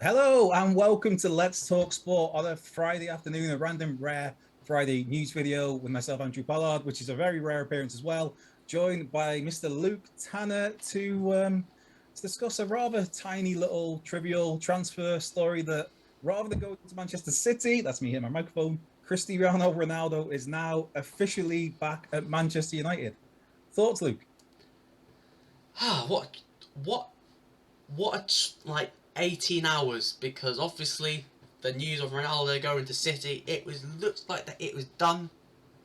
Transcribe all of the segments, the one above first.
Hello and welcome to Let's Talk Sport on a Friday afternoon, a random rare Friday news video with myself, Andrew Pollard, which is a very rare appearance as well, joined by Mr. Luke Tanner to discuss a rather tiny little trivial transfer story that rather than go to Manchester City, that's me hitting my microphone, Cristiano Ronaldo is now officially back at Manchester United. Thoughts, Luke? Ah, what, like 18 hours, because obviously the news of Ronaldo going to City, looks like that it was done.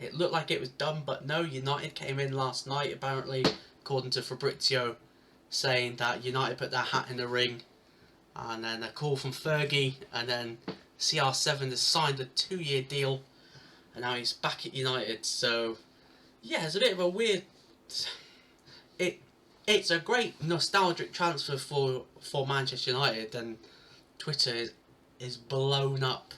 It looked like it was done, but no, United came in last night, apparently, according to Fabrizio, saying that United put their hat in the ring, and then a call from Fergie, and then CR7 has signed a 2-year deal, and now he's back at United, so yeah, it's a bit of a weird... It it's a great nostalgic transfer for Manchester United, and Twitter is blown up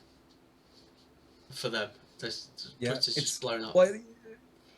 for them. Yeah, Twitter's just it's blown up. well.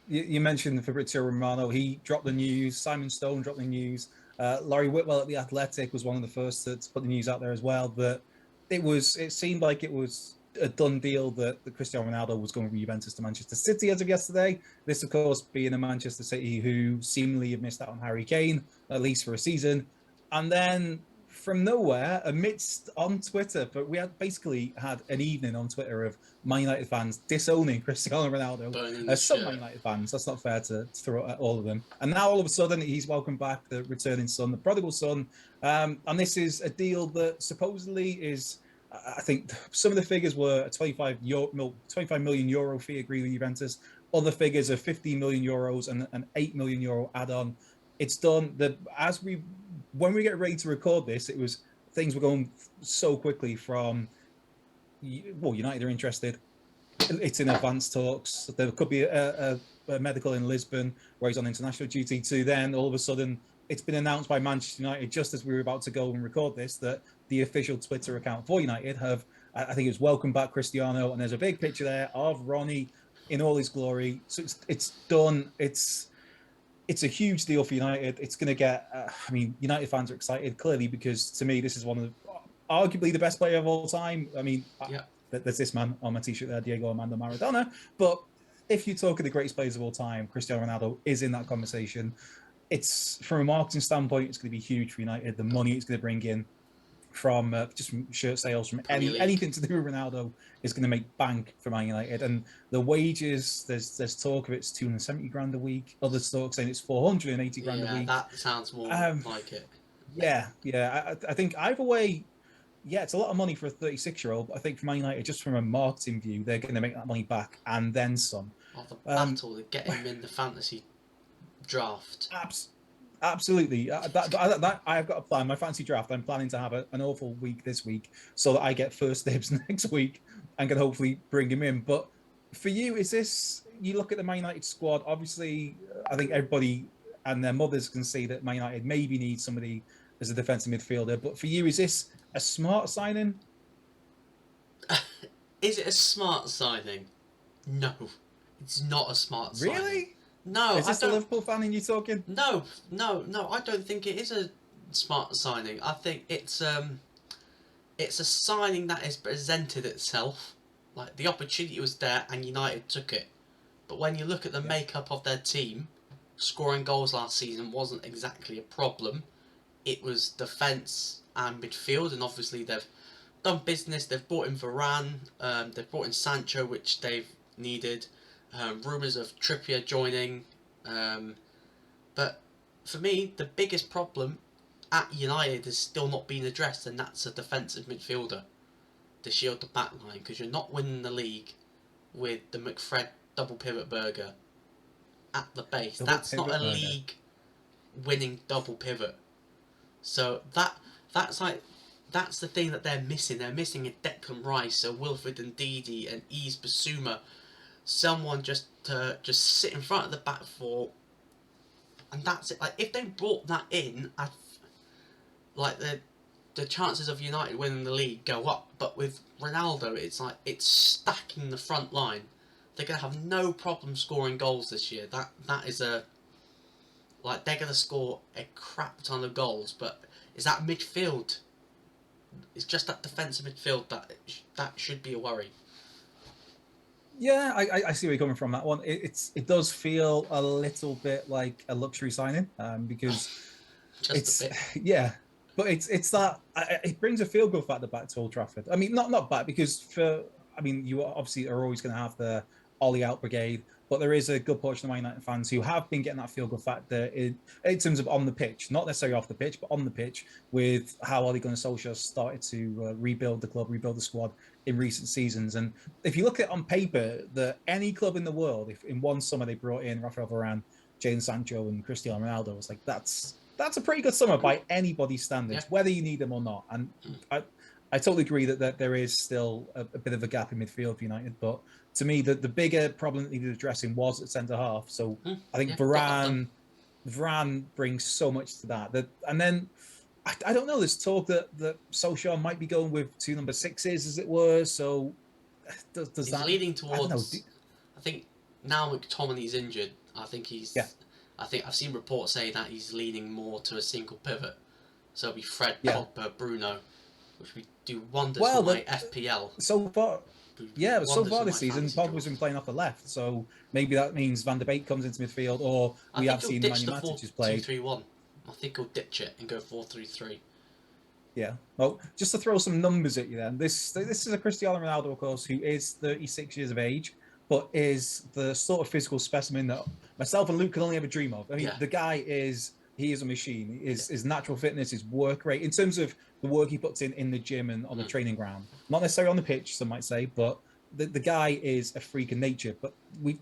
You mentioned Fabrizio Romano. He dropped the news. Simon Stone dropped the news. Laurie Whitwell at the Athletic was one of the first to put the news out there as well. That it seemed like it was a done deal that Cristiano Ronaldo was going from Juventus to Manchester City as of yesterday. This, of course, being a Manchester City who seemingly have missed out on Harry Kane, at least for a season. And then from nowhere, amidst on Twitter, but we had basically had an evening on Twitter of Man United fans disowning Cristiano Ronaldo. Burning the Some Man shirt. United fans, that's not fair to throw at all of them. And now all of a sudden he's welcomed back the returning son, the prodigal son. And this is a deal that supposedly is, I think some of the figures were a 25 million euro fee agreed with Juventus. Other figures are 15 million euros and an 8 million euro add-on. It's done. When we get ready to record this, it was things were going so quickly from United are interested. It's in advanced talks. There could be a medical in Lisbon where he's on international duty. To then all of a sudden, it's been announced by Manchester United just as we were about to go and record this that the official Twitter account for United have, I think it's welcome back Cristiano, and there's a big picture there of Ronnie in all his glory. So it's done. It's a huge deal for United. It's going to get. I mean, United fans are excited clearly because to me, this is one of arguably the best player of all time. I mean, Yeah, there's this man on my t-shirt there, Diego Armando Maradona. But if you're talking the greatest players of all time, Cristiano Ronaldo is in that conversation. It's from a marketing standpoint, it's going to be huge for United. The money it's going to bring in from just from shirt sales, from Premier League. anything to do with Ronaldo is going to make bank for Man United. And the wages, there's talk of it's 270 grand a week. Others talk saying it's 480 grand a Yeah, week. that sounds more Um, like it. yeah. I think either way, yeah, it's a lot of money for a 36-year-old. But I think for Man United, just from a marketing view, they're going to make that money back and then some. Oh, the Um, battle to get him in the fantasy draft. abs- Absolutely. I've got a plan. My fancy draft. I'm planning to have an awful week this week so that I get first dibs next week and can hopefully bring him in. But for you, is this? You look at the Man United squad. Obviously, I think everybody and their mothers can see that Man United maybe need somebody as a defensive midfielder. But for you, is this a smart signing? Is it a smart signing? No, it's not a smart signing. Really? No, Is I this the don't. Liverpool fan in you talking? No. I don't think it is a smart signing. I think it's a signing that has presented itself. Like the opportunity was there, and United took it. But when you look at the Yeah. makeup of their team, scoring goals last season wasn't exactly a problem. It was defence and midfield, and obviously they've done business. They've brought in Varane, they've brought in Sancho, which they've needed. Rumours of Trippier joining. Um, but for me, the biggest problem at United is still not being addressed, and that's a defensive midfielder to shield the back line, because you're not winning the league with the McFred double pivot burger at the base. Double That's not pivot a burger. league winning double pivot. So that's like that's the thing that they're missing. They're missing a Declan Rice, a Wilfred Ndidi, and Yves Basuma, someone just sit in front of the back four, and that's it. Like if they brought that in, like the chances of United winning the league go up. But with Ronaldo, it's like it's stacking the front line. They're gonna have no problem scoring goals this year. That is a like they're gonna score a crap ton of goals. But is that midfield It's just that defensive midfield that should be a worry. Yeah, I see where you're coming from that one. It does feel a little bit like a luxury signing, because Just a it's bit. yeah, but it's that it brings a feel good factor back to Old Trafford. I mean, not bad because you obviously are always going to have the Ollie out brigade, but there is a good portion of Man United fans who have been getting that feel good factor in terms of on the pitch, not necessarily off the pitch, but on the pitch with how Ole Gunnar Solskjaer started to rebuild the club, rebuild the squad in recent seasons. And if you look at it on paper, that any club in the world, if in one summer they brought in Rafael Varane, Jadon Sancho, and Cristiano Ronaldo, it's like that's a pretty good summer by anybody's standards, Yeah. whether you need them or not. And I totally agree that there is still a bit of a gap in midfield for United, but to me, the bigger problem that needed addressing was at centre half. So I think Varane brings so much to that. And then I don't know. There's talk that Solskjaer might be going with 2 number 6s, as it were. So does He's that leaning I don't know. towards. I think now McTominay's injured. I think Yeah. I've seen reports say that he's leaning more to a single pivot. So it'll be Fred, Yeah. Pogba, Bruno, which we do wonders Well, for my FPL. So far, yeah, but so Wonders far for this my season, fantasy Pogba's draws. been playing off the left. So maybe that means Van der Beek comes into midfield, or we have seen ditch Nemanja the Matic has played. 4-2-3-1. I think he'll ditch it and go 4-3-3. Yeah. Well, just to throw some numbers at you then, this is a Cristiano Ronaldo, of course, who is 36 years of age, but is the sort of physical specimen that myself and Luke can only ever dream of. I mean, the guy he is a machine. His natural fitness, his work rate, in terms of the work he puts in the gym and on the training ground, not necessarily on the pitch, some might say, but the guy is a freak of nature. But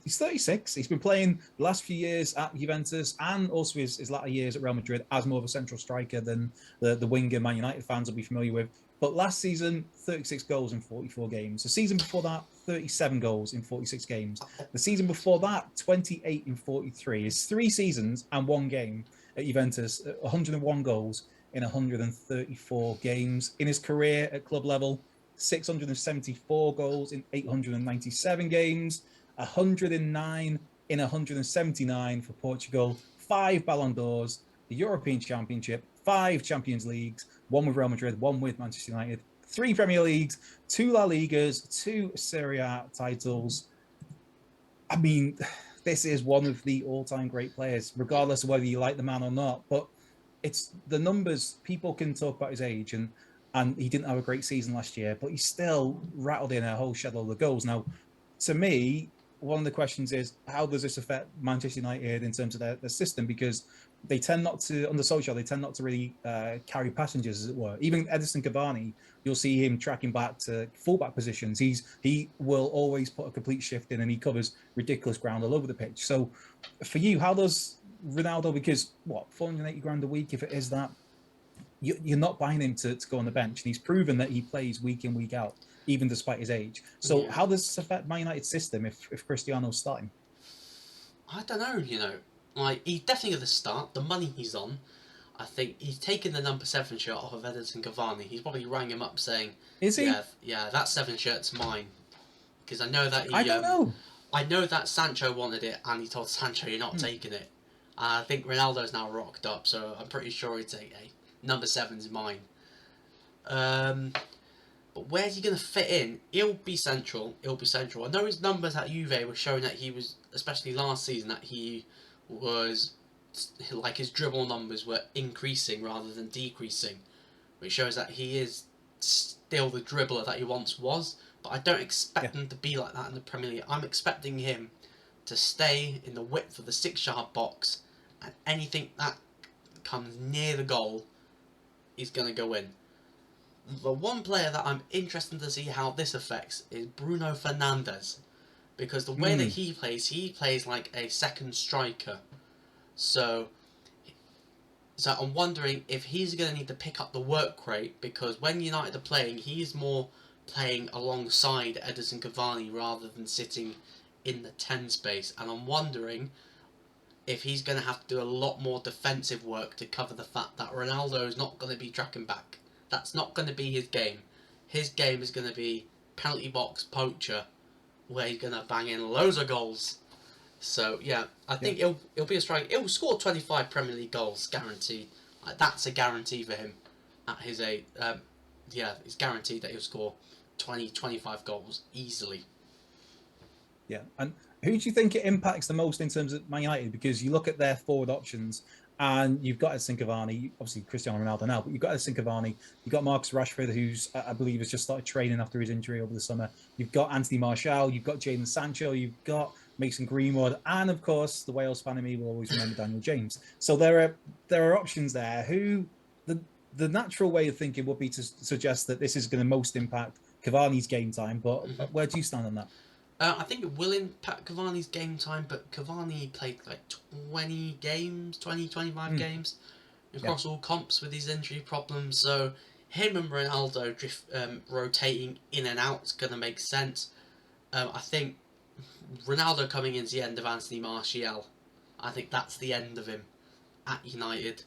he's 36. He's been playing the last few years at Juventus and also his latter years at Real Madrid as more of a central striker than the winger Man United fans will be familiar with. But last season, 36 goals in 44 games. The season before that, 37 goals in 46 games. The season before that, 28 in 43. It's 3 seasons and 1 game at Juventus, 101 goals in 134 games. In his career at club level, 674 goals in 897 games, 109 in 179 for Portugal, 5 Ballon d'Ors, the European Championship, 5 Champions Leagues, 1 with Real Madrid, 1 with Manchester United, 3 Premier Leagues, 2 La Ligas, 2 Serie A titles. I mean, this is one of the all-time great players, regardless of whether you like the man or not. But it's the numbers. People can talk about his age, and he didn't have a great season last year, but he still rattled in a whole shed load of goals. Now, to me, one of the questions is, how does this affect Manchester United in terms of their system? Because they tend not to, under Solskjaer, they tend not to really carry passengers, as it were. Even Edinson Cavani, you'll see him tracking back to fullback positions. He will always put a complete shift in, and he covers ridiculous ground all over the pitch. So for you, how does Ronaldo, because 480 grand a week, if it is that, you're not buying him to go on the bench, and he's proven that he plays week in, week out, even despite his age. So how does this affect Man United's system if Cristiano's starting? I don't know, like, he's definitely going to start. The money he's on, I think he's taken the number 7 shirt off of Edinson Cavani. He's probably rang him up saying, "Is he? Yeah, that 7 shirt's mine." Because I know that I don't know. I know that Sancho wanted it, and he told Sancho, "You're not taking it." I think Ronaldo's now rocked up, so I'm pretty sure he'd say, "Hey, number 7's mine." But where's he going to fit in? He'll be central. I know his numbers at Juve were showing that he was, especially last season, that he was, like, his dribble numbers were increasing rather than decreasing, which shows that he is still the dribbler that he once was. But I don't expect him to be like that in the Premier League. I'm expecting him to stay in the width of the 6-yard box, and anything that comes near the goal, he's going to go in. The one player that I'm interested to see how this affects is Bruno Fernandes, because the way that he plays like a second striker. So I'm wondering if he's going to need to pick up the work rate, because when United are playing, he's more playing alongside Edinson Cavani rather than sitting in the 10 space, and I'm wondering if he's going to have to do a lot more defensive work to cover the fact that Ronaldo is not going to be tracking back. That's not going to be his game. His game is going to be penalty box poacher, where he's going to bang in loads of goals. So yeah, I think he'll be a striker. He'll score 25 Premier League goals, guaranteed. Like, that's a guarantee for him at his age. it's guaranteed that he'll score 20, 25 goals easily. Yeah, and who do you think it impacts the most in terms of Man United? Because you look at their forward options, and you've got Edinson Cavani, obviously Cristiano Ronaldo now, but you've got Edinson Cavani, you've got Marcus Rashford, who's I believe has just started training after his injury over the summer. You've got Anthony Martial, you've got Jadon Sancho, you've got Mason Greenwood, and of course the Wales fan in me will always remember Daniel James. So there are options there. Who the natural way of thinking would be to suggest that this is going to most impact Cavani's game time, but where do you stand on that? I think it will impact Cavani's game time, but Cavani played like 20 games, 25 games across all comps with his injury problems. So him and Ronaldo rotating in and out is going to make sense. I think Ronaldo coming into the end of Anthony Martial, I think that's the end of him at United.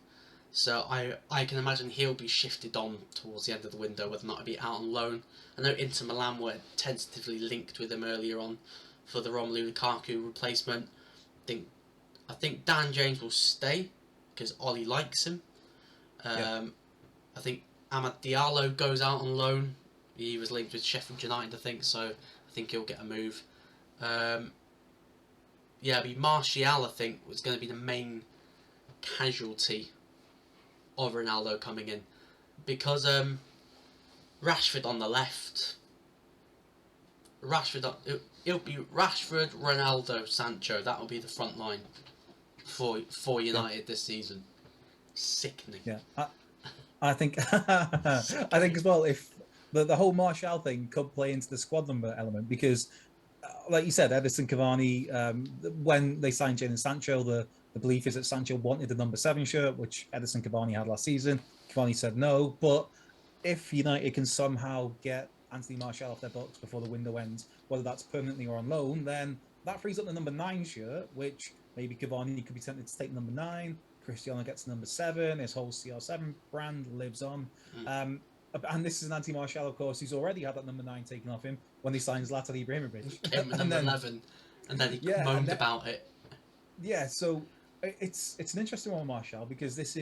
So I can imagine he'll be shifted on towards the end of the window, whether or not he'll be out on loan. I know Inter Milan were tentatively linked with him earlier on for the Romelu Lukaku replacement. I think Dan James will stay because Ollie likes him. I think Amad Diallo goes out on loan. He was linked with Sheffield United, I think, so I think he'll get a move. Martial, I think, was going to be the main casualty of Ronaldo coming in, because Rashford on the left, it'll be Rashford, Ronaldo, Sancho. That will be the front line for United this season. Sickening. Yeah, I think I think as well, if the whole Martial thing could play into the squad number element, because like you said, Edinson Cavani, when they signed Jadon Sancho, the belief is that Sancho wanted the number 7 shirt, which Edinson Cavani had last season. Cavani said no, but if United can somehow get Anthony Martial off their books before the window ends, whether that's permanently or on loan, then that frees up the number 9 shirt, which maybe Cavani could be tempted to take number 9. Cristiano gets number 7. His whole CR7 brand lives on. And this is an Anthony Martial, of course, who's already had that number 9 taken off him when they signed Zlatan Ibrahimovic. Came with number 11, and then he moaned about it. Yeah, so it's an interesting one with Martial, because this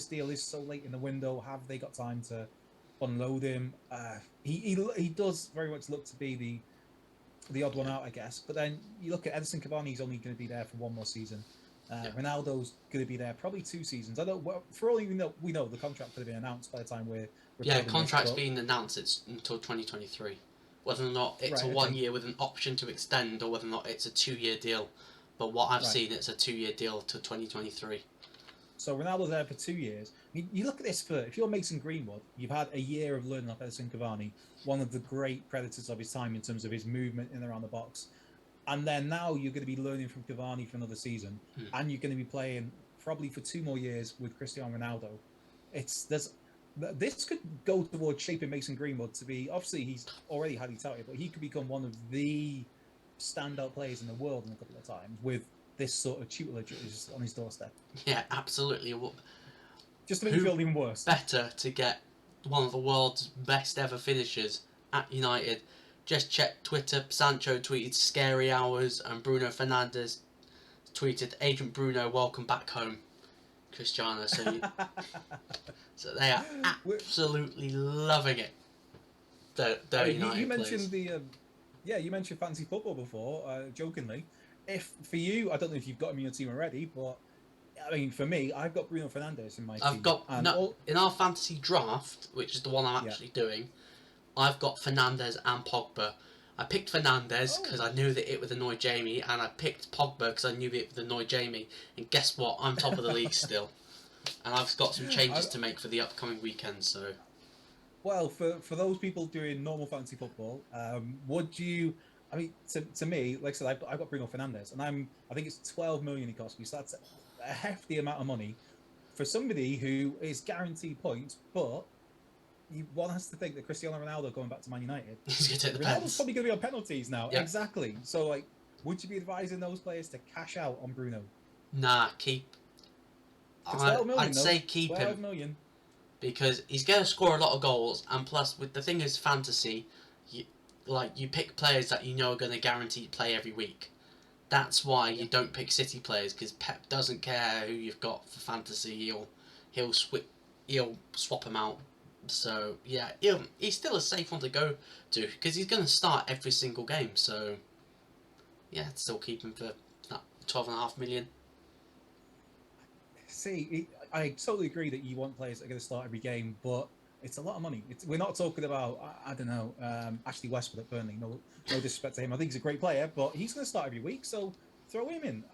deal is so late in the window. Have they got time to unload him? He does very much look to be the odd one out, I guess. But then you look at Edinson Cavani; he's only going to be there for 1 more season. Ronaldo's going to be there probably 2 seasons. I don't. Well, for all we know the contract could have been announced by the time we're contract's been announced. It's until 2023. Whether or not it's a 1 year with an option to extend, or whether or not it's a 2-year deal. But what I've seen, it's a 2-year deal to 2023. So Ronaldo's there for 2 years. I mean, you look at this if you're Mason Greenwood, you've had a year of learning off Edinson Cavani, one of the great predators of his time in terms of his movement in and around the box. And then now you're going to be learning from Cavani for another season, and you're going to be playing probably for 2 more years with Cristiano Ronaldo. This could go towards shaping Mason Greenwood to be, obviously he's already highly touted, but he could become one of the standout players in the world in a couple of times with this sort of tutelage on his doorstep. Yeah, absolutely. Just to make me feel even worse. Better to get one of the world's best ever finishers at United. Just check Twitter. Sancho tweeted scary hours, and Bruno Fernandes tweeted Agent Bruno, welcome back home, Cristiano. So they are absolutely loving it. You mentioned you mentioned fantasy football before, jokingly. If for you, I don't know if you've got him in your team already, but I mean, for me, I've got Bruno Fernandes in my team. In our fantasy draft, which is the one I'm actually doing, I've got Fernandes and Pogba. I picked Fernandes because I knew that it would annoy Jamie, and I picked Pogba because I knew it would annoy Jamie. And guess what? I'm top of the league still. And I've got some changes to make for the upcoming weekend, so... Well, for those people doing normal fantasy football, would you... I mean, to me, like I said, I've got Bruno Fernandes, and I think it's 12 million he cost me, so that's a hefty amount of money for somebody who is guaranteed points, but one has to think that Cristiano Ronaldo going back to Man United, he's going to take the Ronaldo's probably going to be on penalties now. Yep. Exactly. So, like, would you be advising those players to cash out on Bruno? Nah, keep. I'd say keep 12 him. million. Because he's going to score a lot of goals, and plus, with the thing is fantasy, you pick players that you know are going to guarantee to play every week. That's why you don't pick City players, because Pep doesn't care who you've got for fantasy. He'll swap them out So yeah, he's still a safe one to go to because he's going to start every single game. So yeah, still keep him for that 12.5 million. See, I totally agree that you want players that are going to start every game, but it's a lot of money. We're not talking about, I don't know, Ashley Westwood at Burnley. No disrespect to him. I think he's a great player, but he's going to start every week, so throw him in.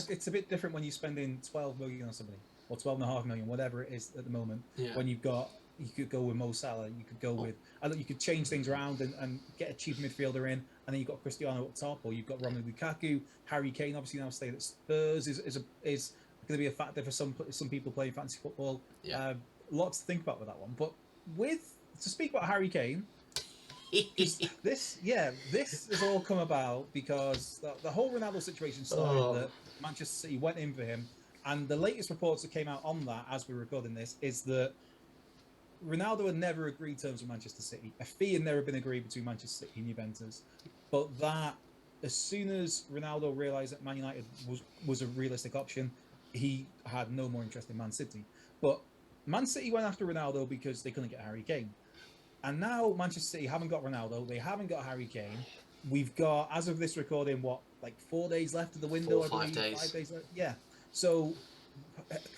It's a bit different when you're spending 12 million on somebody, or 12.5 million, whatever it is at the moment. Yeah. When you could go with Mo Salah, you could go with, you could change things around and get a cheap midfielder in, and then you've got Cristiano up top, or you've got Romelu Lukaku, Harry Kane, obviously now staying at Spurs is going to be a factor for some people playing fantasy football. Yeah. Lots to think about with that one. But to speak about Harry Kane, this has all come about because the whole Ronaldo situation started that Manchester City went in for him, and the latest reports that came out on that as we're recording this is that Ronaldo had never agreed terms with Manchester City. A fee had never been agreed between Manchester City and Juventus, but that as soon as Ronaldo realised that Man United was a realistic option, he had no more interest in Man City. But Man City went after Ronaldo because they couldn't get Harry Kane. And now Manchester City haven't got Ronaldo. They haven't got Harry Kane. We've got, as of this recording, 4 days left of the window? 4 or 5 days. 5 days left. Yeah. So,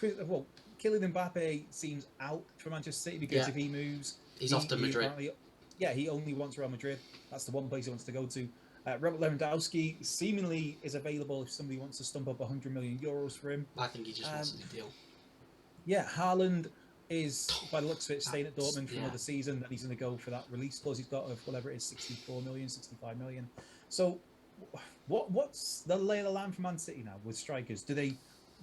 Kylian Mbappe seems out for Manchester City because if he moves... He's off to Madrid. He only wants Real Madrid. That's the one place he wants to go to. Robert Lewandowski seemingly is available if somebody wants to stump up 100 million euros for him. I think he just wants a new deal. Yeah, Haaland is, by the looks of it, staying at Dortmund for another season, and he's going to go for that release clause he's got of whatever it is, 64 million, 65 million. So, what's the lay of the land for Man City now with strikers? Do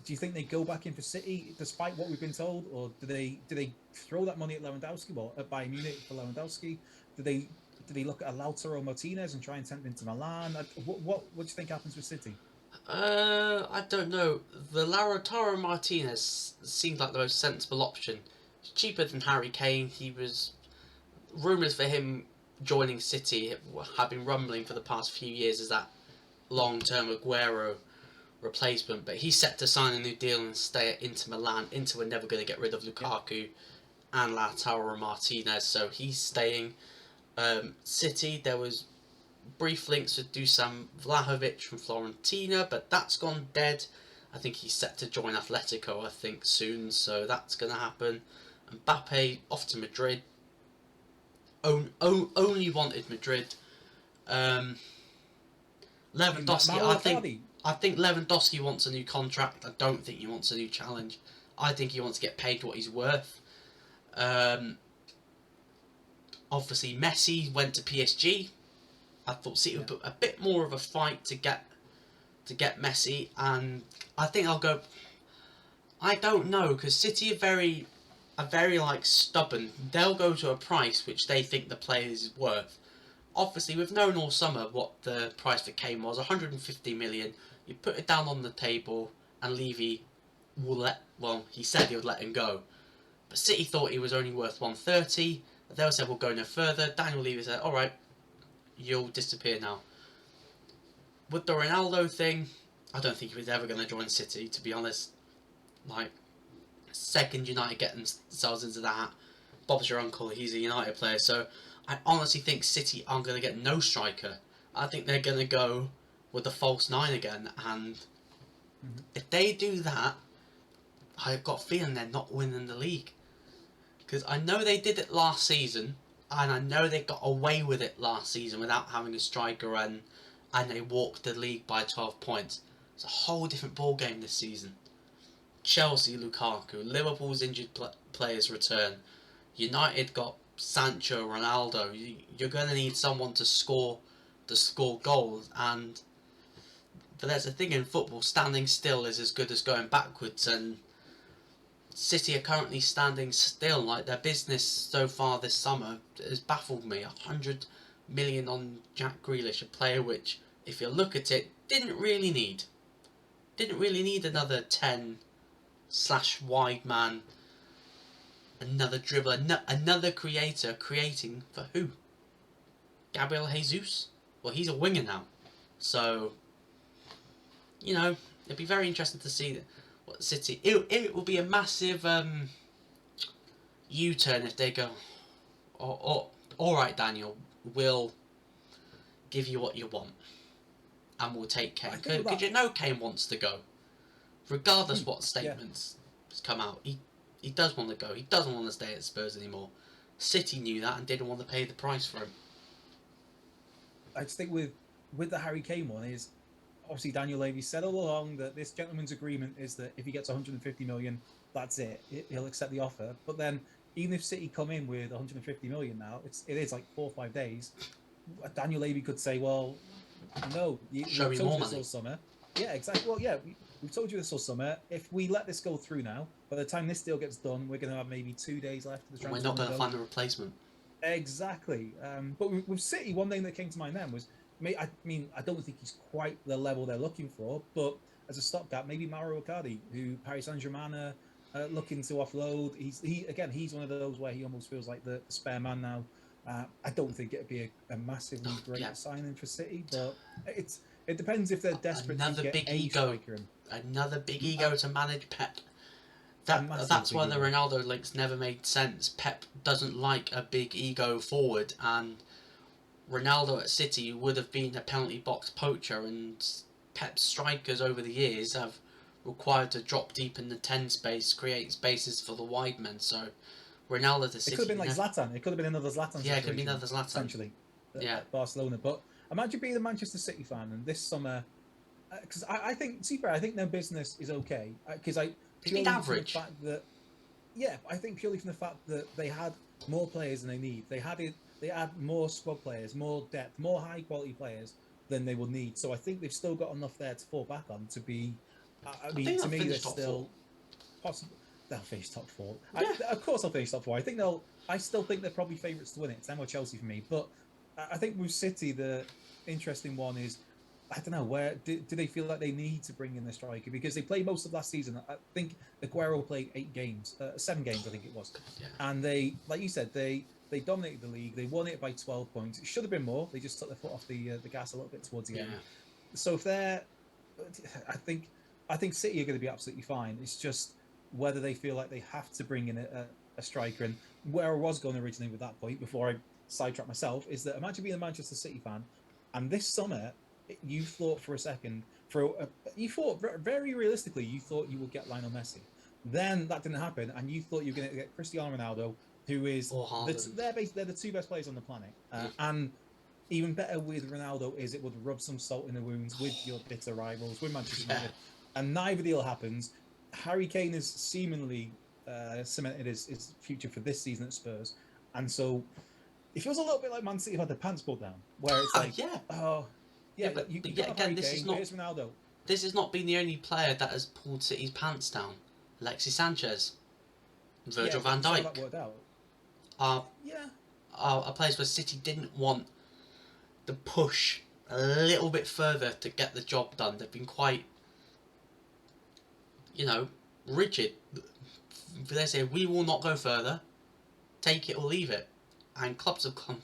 you think they go back in for City despite what we've been told, or do they throw that money at Lewandowski, or at Bayern Munich for Lewandowski? Do they look at a Lautaro Martinez and try and tempt him to Milan? What do you think happens with City? I don't know. The Lautaro Martinez seems like the most sensible option. It's cheaper than Harry Kane. He was rumours for him joining City have been rumbling for the past few years as that long-term Aguero replacement, but he's set to sign a new deal and stay at Inter Milan. Inter were never going to get rid of Lukaku and Lautaro Martinez, so he's staying. City, there was brief links with Dusan Vlahovic from Fiorentina, but that's gone dead. I think he's set to join Atletico, soon, so that's going to happen. Mbappe off to Madrid. Only wanted Madrid. Lewandowski, I think Lewandowski wants a new contract. I don't think he wants a new challenge. I think he wants to get paid what he's worth. Obviously, Messi went to PSG. I thought City would put a bit more of a fight to get Messi, and I think I'll go. I don't know, because City are very stubborn. They'll go to a price which they think the player is worth. Obviously, we've known all summer what the price for Kane was, 150 million. You put it down on the table, and Levy he said he would let him go. But City thought he was only worth 130. They said we'll go no further. Daniel Levy said, all right, you'll disappear now. With the Ronaldo thing, I don't think he was ever going to join City, to be honest. Second United getting themselves into that. Bob's your uncle, he's a United player. So I honestly think City aren't going to get no striker. I think they're going to go with the false nine again. And if they do that, I've got a feeling they're not winning the league. Because I know they did it last season, and I know they got away with it last season without having a striker, and they walked the league by 12 points. It's a whole different ball game this season. Chelsea, Lukaku, Liverpool's injured players return. United got Sancho, Ronaldo. You're going to need someone to score goals, but there's a thing in football: standing still is as good as going backwards, and City are currently standing still. Their business so far this summer has baffled me. 100 million on Jack Grealish, a player which, if you look at it, didn't really need another 10/wide man, another dribbler, another creator. Creating for who? Gabriel Jesus? Well, he's a winger now, so it'd be very interesting to see what City. It will be a massive U-turn if they go, all right, Daniel, we'll give you what you want, and we'll take Kane. Because you know Kane wants to go, regardless what statements come out. He does want to go. He doesn't want to stay at Spurs anymore. City knew that and didn't want to pay the price for him. I just think with the Harry Kane one is, obviously Daniel Levy said all along that this gentleman's agreement is that if he gets 150 million, that's it. He'll accept the offer. But then even if City come in with 150 million now, it is like 4 or 5 days. Daniel Levy could say, well, no, show me more money. All summer. Yeah, exactly. Well, yeah, we've told you this all summer. If we let this go through now, by the time this deal gets done, we're going to have maybe 2 days left of the transfer. We're not going to find a replacement. Exactly. But with City, one thing that came to mind then was, I mean, I don't think he's quite the level they're looking for, but as a stopgap, maybe Mauro Icardi, who Paris Saint-Germain are looking to offload. He's one of those where he almost feels like the spare man now. I don't think it'd be a massively great signing for City, but it depends if they're desperate to get a striker in. Another big ego to manage Pep. That's why the Ronaldo links never made sense. Pep doesn't like a big ego forward, and Ronaldo at City would have been a penalty box poacher, and Pep's strikers over the years have required to drop deep in the 10 space, create spaces for the wide men. So Ronaldo to City... It could have been like Zlatan. It could have been another Zlatan. Yeah, it could have been another Zlatan. Essentially. At Barcelona. But imagine being a Manchester City fan and this summer... Because I think, to be fair, I think their business is okay. Because I think average. I think purely from the fact that they had more players than they need. They had more squad players, more depth, more high quality players than they will need. So I think they've still got enough there to fall back on to be. I mean, to me, they're still possible. They'll finish top 4. Yeah. Of course, they'll finish top 4. I still think they're probably favourites to win it. It's them or Chelsea for me. But I think with City, the interesting one is, I don't know, where do they feel like they need to bring in the striker? Because they played most of last season. I think Aguero played 7 games, I think it was. Yeah. And they, like you said, they dominated the league. They won it by 12 points. It should have been more. They just took their foot off the gas a little bit towards the end. So if they're, I think City are going to be absolutely fine. It's just whether they feel like they have to bring in a striker. And where I was going originally with that point, before I sidetrack myself, is that imagine being a Manchester City fan, and this summer you thought for a second, you thought very realistically, you thought you would get Lionel Messi. Then that didn't happen, and you thought you were going to get Cristiano Ronaldo, who is they're the 2 best players on the planet, and even better with Ronaldo is it would rub some salt in the wounds with your bitter rivals, with Manchester United, and neither deal happens. Harry Kane is seemingly cemented his future for this season at Spurs, and so it feels a little bit like Man City had their pants pulled down, where it's like, but again, here's Ronaldo. This has not been the only player that has pulled City's pants down. Alexis Sanchez, Virgil van Dijk. That worked out. Are players where City didn't want the push a little bit further to get the job done. They've been quite, rigid. They say, we will not go further, take it or leave it. And clubs have gone,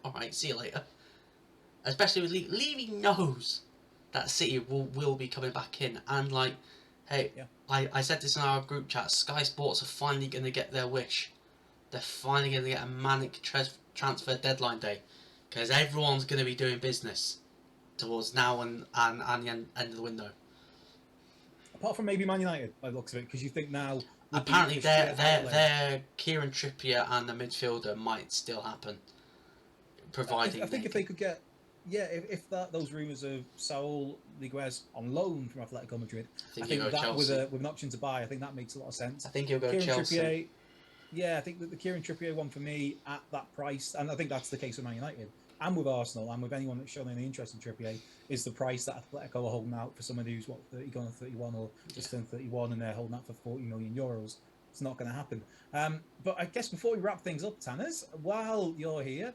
alright, see you later. Especially with Levy knows that City will be coming back in. And I said this in our group chat, Sky Sports are finally going to get their wish. They're finally going to get a manic transfer deadline day. Because everyone's going to be doing business towards now and the end of the window. Apart from maybe Man United, by the looks of it, because you think now... Apparently their Kieran Trippier and the midfielder might still happen. Providing I think if they could get... Yeah, if those rumours of Saul Niguez on loan from Atletico Madrid, I think that with an option to buy, I think that makes a lot of sense. I think he'll go Chelsea. Trippier, I think that the Kieran Trippier one for me at that price, and I think that's the case with Man United and with Arsenal and with anyone that's shown any interest in Trippier, is the price that Atletico are holding out for somebody who's 30 going on 31 or just turned 31, and they're holding out for 40 million euros. It's not going to happen. But I guess before we wrap things up, Tanners, while you're here,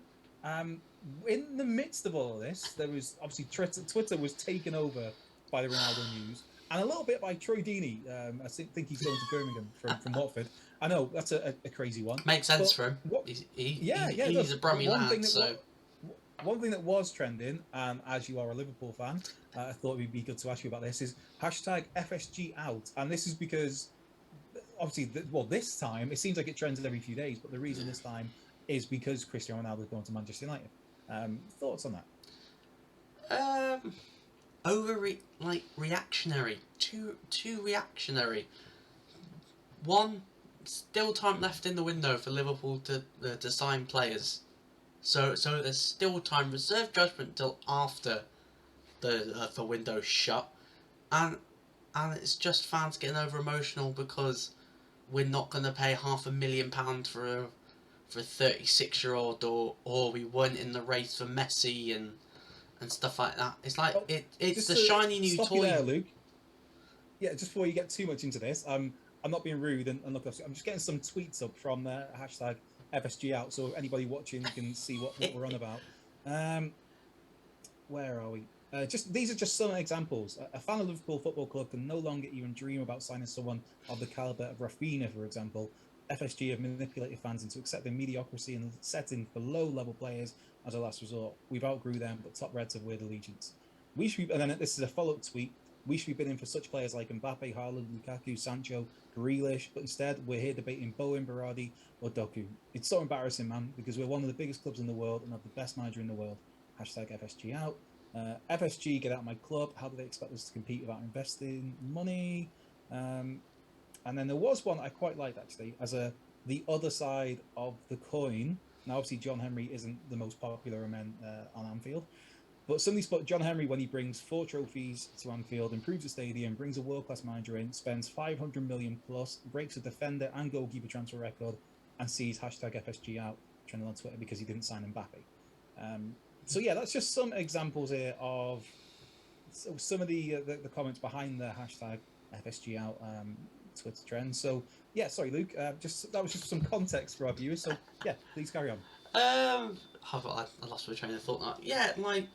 in the midst of all of this, there was obviously Twitter was taken over by the Ronaldo news, and a little bit by Troy Deeney. I think he's going to Birmingham from Watford. I know that's a crazy one. Makes sense for him. He's a Brummy lad. One thing that was trending, as you are a Liverpool fan, I thought it would be good to ask you about this, is hashtag FSG out. And this is because, obviously, this time, it seems like it trends every few days, but the reason this time is because Cristiano Ronaldo is going to Manchester United. Thoughts on that? Reactionary. Too reactionary. One, still time left in the window for Liverpool to sign players. So there's still time. Reserve judgment till after the window's shut, and it's just fans getting over emotional because we're not going to pay £500,000 for a 36-year-old, or we weren't in the race for Messi and stuff like that. It's like it's the shiny new stop toy. You there, Luke. Yeah, just before you get too much into this, I'm not being rude and look, I'm just getting some tweets up from the hashtag FSG out, so anybody watching can see what we're on about. Where are we? These are just some examples. A fan of Liverpool Football Club can no longer even dream about signing someone of the calibre of Rafinha, for example. FSG have manipulated fans into accepting mediocrity and setting for low-level players as a last resort. We've outgrew them, but top Reds have weird allegiance. We should be, and then this is a follow-up tweet. We should be bidding for such players like Mbappe, Haaland, Lukaku, Sancho, Grealish, but instead we're here debating Bowen, Berardi, or Doku. It's so embarrassing, man, because we're one of the biggest clubs in the world and have the best manager in the world. Hashtag FSG out. FSG, get out of my club. How do they expect us to compete without investing money? And then there was one I quite liked, actually, as the other side of the coin. Now, obviously, John Henry isn't the most popular of men on Anfield, but somebody spot John Henry when he brings 4 trophies to Anfield, improves the stadium, brings a world-class manager in, spends 500 million plus, breaks a defender and goalkeeper transfer record, and sees hashtag FSG out trending on Twitter because he didn't sign Mbappe. So yeah, that's just some examples here of some of the comments behind the hashtag FSG out Twitter trend. So yeah, sorry, Luke. That was just some context for our viewers. So yeah, please carry on. I lost my train of thought now. Yeah, like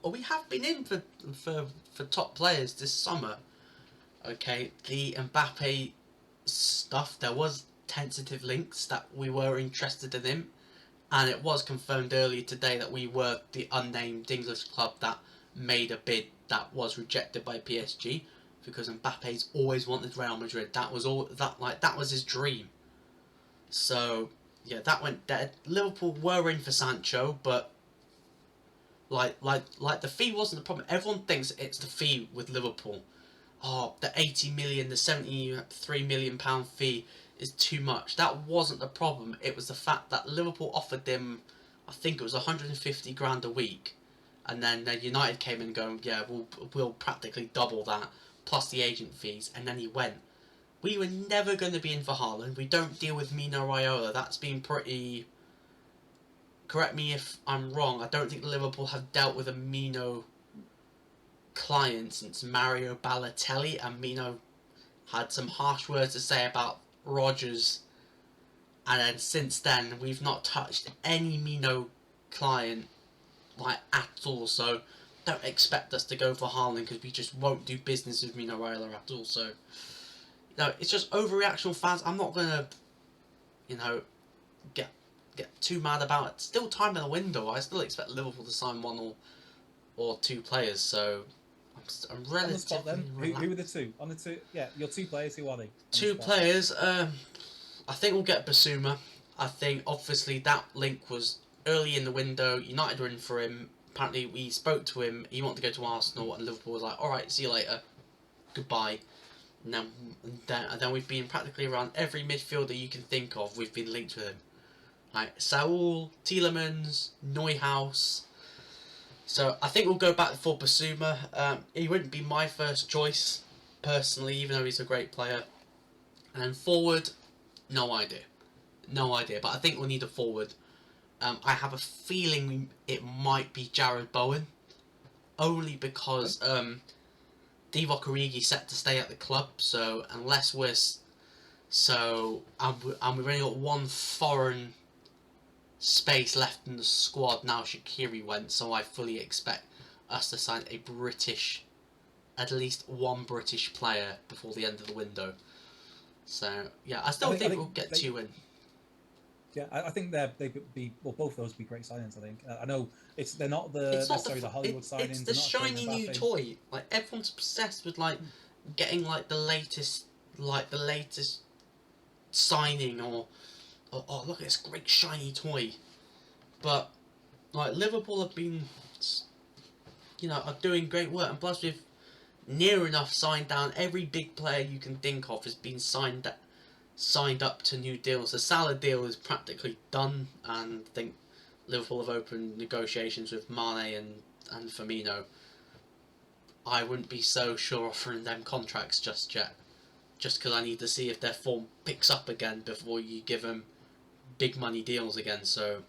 we have been in for top players this summer. Okay, the Mbappe stuff. There was tentative links that we were interested in him. And it was confirmed earlier today that we were the unnamed English club that made a bid that was rejected by PSG because Mbappe's always wanted Real Madrid. That was his dream. So yeah, that went dead. Liverpool were in for Sancho, but like the fee wasn't the problem. Everyone thinks it's the fee with Liverpool. Oh, the 80 million, the 73 million pound fee is too much. That wasn't the problem. It was the fact that Liverpool offered him, I think it was 150 grand a week, and then United came in going, yeah, we'll practically double that plus the agent fees, and then he went. We were never going to be in for Haaland. We don't deal with Mino Raiola. That's been pretty. Correct me if I'm wrong. I don't think Liverpool have dealt with a Mino client since Mario Balotelli, and Mino had some harsh words to say about Rodgers, and then since then we've not touched any Mino client at all, so don't expect us to go for Haaland because we just won't do business with Mino Raiola at all. So it's just overreaction, fans. I'm not gonna get too mad about it. Still time in the window. I still expect Liverpool to sign 1 or 2 players, so I'm relatively on the spot, then. Who are the 2? On the 2, yeah, your 2 players. Who are they? 2 players. I think we'll get Basuma. I think obviously that link was early in the window. United were in for him. Apparently we spoke to him. He wanted to go to Arsenal, and Liverpool was like, "All right, see you later, goodbye." And then we've been practically around every midfielder you can think of. We've been linked with him, like Saul, Tielemans, Neuhaus. So I think we'll go back for Basuma. He wouldn't be my first choice, personally, even though he's a great player. And then forward, no idea. But I think we'll need a forward. I have a feeling it might be Jared Bowen, only because Divock Origi's set to stay at the club. So unless we're and we've only got 1 foreign space left in the squad now Shaqiri went, so I fully expect us to sign at least 1 British player before the end of the window. So yeah, I think we'll get 2 in. Yeah, I think they'd be, well, both of those would be great signings. I think. I know they're not necessarily the Hollywood signings. It's the shiny new toy. Like everyone's obsessed with getting the latest signing or oh look at this great shiny toy. But like Liverpool have been, are doing great work, and plus we've near enough signed down every big player you can think of has been signed up to new deals. The Salah deal is practically done, and I think Liverpool have opened negotiations with Mane and Firmino. I wouldn't be so sure offering them contracts just yet, just because I need to see if their form picks up again before you give them big money deals again. So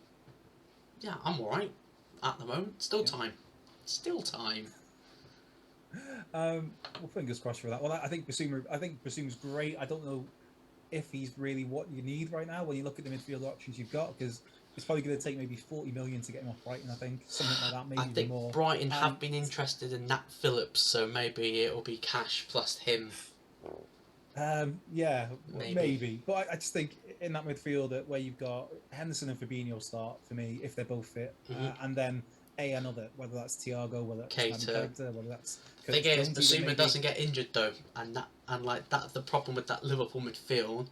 yeah, I'm alright at the moment. Still time. Well, fingers crossed for that. Well, I think Basuma's great. I don't know if he's really what you need right now when you look at the midfield options you've got, because it's probably going to take maybe 40 million to get him off Brighton. I think something like that, maybe I think more. Brighton have been interested in Nat Phillips, so maybe it'll be cash plus him. Yeah, maybe. But I just think in that midfield where you've got Henderson and Fabinho start for me if they're both fit, and then another, whether that's Thiago, whether that's Keita, whether that's. The thing is, Basuma doesn't get injured though, and that's the problem with that Liverpool midfield.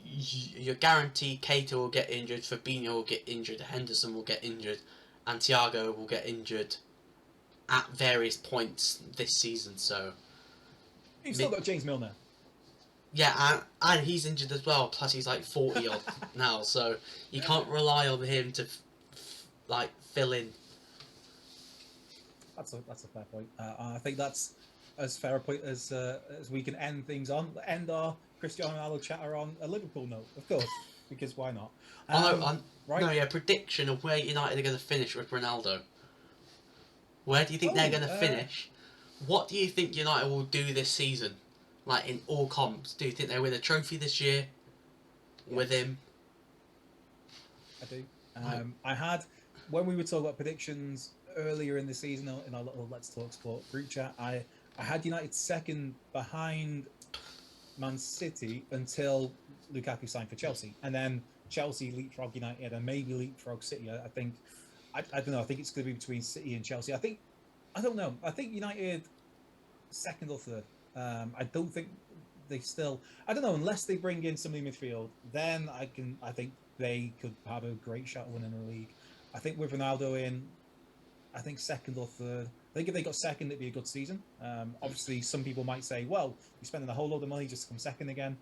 You're guaranteed Keita will get injured, Fabinho will get injured, Henderson will get injured, and Thiago will get injured at various points this season. So you've still got James Milner. Yeah, and he's injured as well. Plus, he's like 40 odd now, so you can't rely on him to fill in. That's a fair point. I think that's as fair a point as we can end things on. End our Cristiano Ronaldo chatter on a Liverpool note, of course, because why not? Right? No, yeah. Prediction of where United are going to finish with Ronaldo. Where do you think they're going to finish? What do you think United will do this season? Like in all comps, do you think they win a trophy this year with him? I do. I had, when we were talking about predictions earlier in the season in our little Let's Talk Sport group chat, I had United second behind Man City until Lukaku signed for Chelsea, and then Chelsea leapfrog United and maybe leapfrog City. I think I don't know. I think it's going to be between City and Chelsea. I don't know. I think United second or third. I don't think they still. I don't know, unless they bring in somebody in midfield, then I think they could have a great shot at winning the league. I think with Ronaldo in, I think second or third. I think if they got second, it'd be a good season. Obviously, some people might say, "Well, you're spending a whole load of money just to come second again."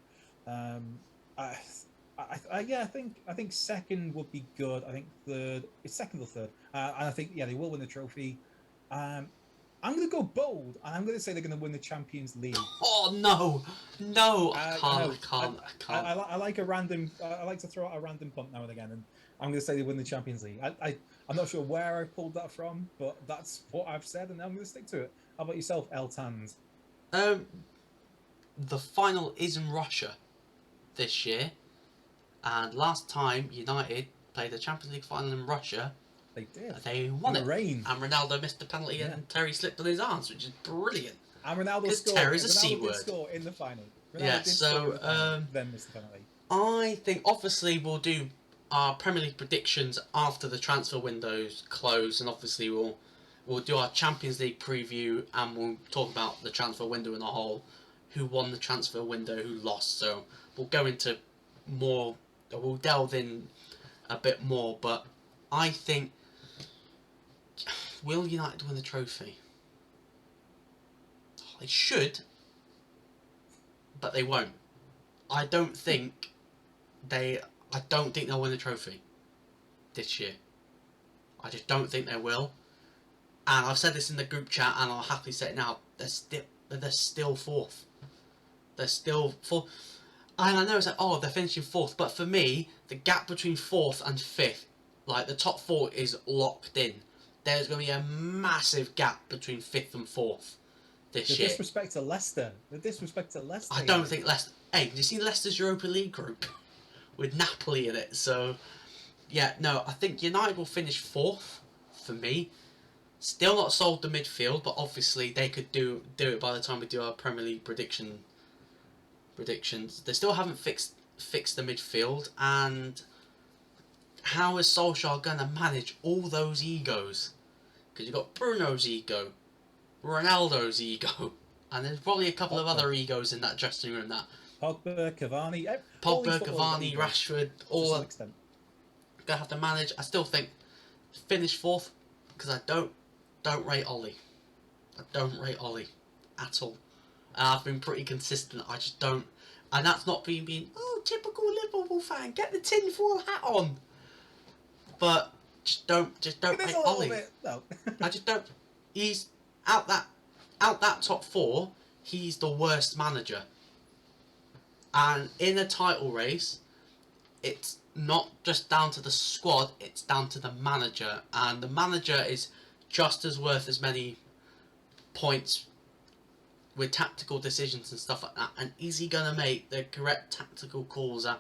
I think second would be good. I think third, it's second or third, and I think they will win the trophy. I'm going to go bold, and I'm going to say they're going to win the Champions League. Oh no! I can't. I like a random. I like to throw out a random punt now and again, and I'm going to say they win the Champions League. I'm not sure where I pulled that from, but that's what I've said, and I'm going to stick to it. How about yourself, El Tans? The final is in Russia this year, and last time United played the Champions League final in Russia, they did. They won it. Rain. And Ronaldo missed the penalty, and Terry slipped on his arms, which is brilliant. And Ronaldo scored. Terry's a C word. Score in the final. Then missed the penalty. I think obviously we'll do our Premier League predictions after the transfer windows close, and obviously we'll do our Champions League preview, and we'll talk about the transfer window in a whole, who won the transfer window, who lost. So we'll go into more. We'll delve in a bit more, but I think. Will United win the trophy? They should, but they won't. I don't think they'll win the trophy this year. I just don't think they will. And I've said this in the group chat, and I'll happily say it now. They're still fourth. They're still fourth. And I know it's like, they're finishing fourth, but for me, the gap between fourth and fifth, like the top four, is locked in. There's going to be a massive gap between fifth and fourth this year. The disrespect to Leicester. I don't think Leicester. Hey, did you see Leicester's Europa League group with Napoli in it? So, yeah, no, I think United will finish fourth for me. Still not sold the midfield, but obviously they could do it by the time we do our Premier League predictions. They still haven't fixed the midfield, and how is Solskjaer going to manage all those egos? Because you've got Bruno's ego, Ronaldo's ego, and there's probably a couple of other egos in that dressing room that Pogba, Cavani, all these Pogba, footballers Cavani, to Rashford, some all extent. gonna have to manage. I still think finish fourth because I don't rate Ollie. I don't rate Ollie at all. I've been pretty consistent. I just don't, and that's not being typical Liverpool fan. Get the tinfoil hat on, but just don't rate Ollie. Bit, no. I just don't. He's out that top four. He's the worst manager, and in a title race, it's not just down to the squad. It's down to the manager, and the manager is just as worth as many points with tactical decisions and stuff like that. And is he gonna make the correct tactical calls at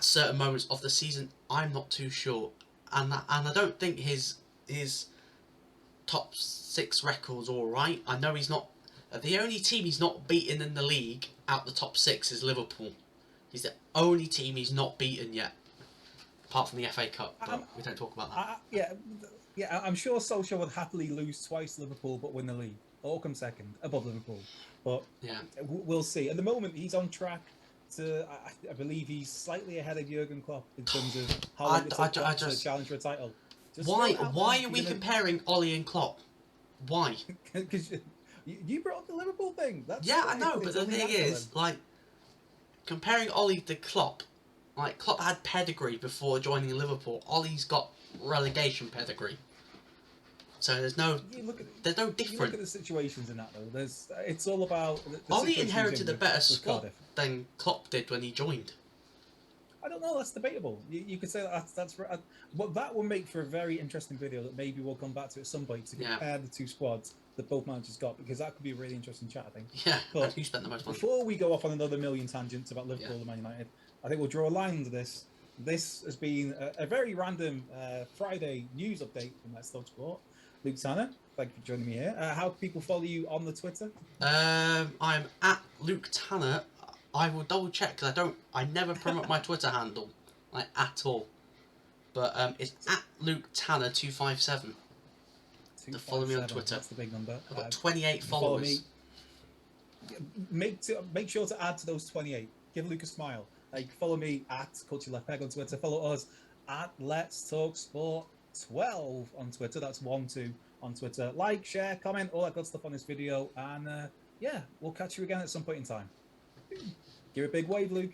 certain moments of the season? I'm not too sure, and I don't think his top 6 record's all right. I know he's not the only team he's not beaten in the league out the top 6 is Liverpool. He's the only team he's not beaten yet, apart from the FA Cup. But we don't talk about that. Yeah. I'm sure Solskjaer would happily lose twice to Liverpool but win the league, or come second above Liverpool. But yeah, we'll see. At the moment, he's on track to. I believe he's slightly ahead of Jurgen Klopp in terms of how long it took Klopp to challenge for a title. Why are we comparing Ollie and Klopp? Why? Because you brought up the Liverpool thing. I know, but the thing is, like, comparing Ollie to Klopp, like, Klopp had pedigree before joining Liverpool. Ollie's got relegation pedigree. So there's no difference. You look at the situations in that though. It's all about. Ollie inherited a better squad than Klopp did when he joined. I don't know. That's debatable. You could say that's but that will make for a very interesting video that maybe we'll come back to at some point to compare the two squads that both managers got, because that could be a really interesting chat, I think. Yeah, but who spent the most money? Before we go off on another million tangents about Liverpool and Man United, I think we'll draw a line under this. This has been a very random Friday news update from Let's Talk Sport. Luke Tanner, thank you for joining me here. How can people follow you on the Twitter? I'm at Luke Tanner. I will double check because I never promote my Twitter handle, like, at all. But it's at Luke Tanner 257. To follow me on Twitter. That's the big number. I've got 28 followers. Make sure to add to those 28. Give Luke a smile. Follow me at Culture Left Peg on Twitter. Follow us at Let's Talk Sport 12 on Twitter. That's 12 on Twitter. Like, share, comment, all that good stuff on this video. And we'll catch you again at some point in time. Give a big wave, Luke.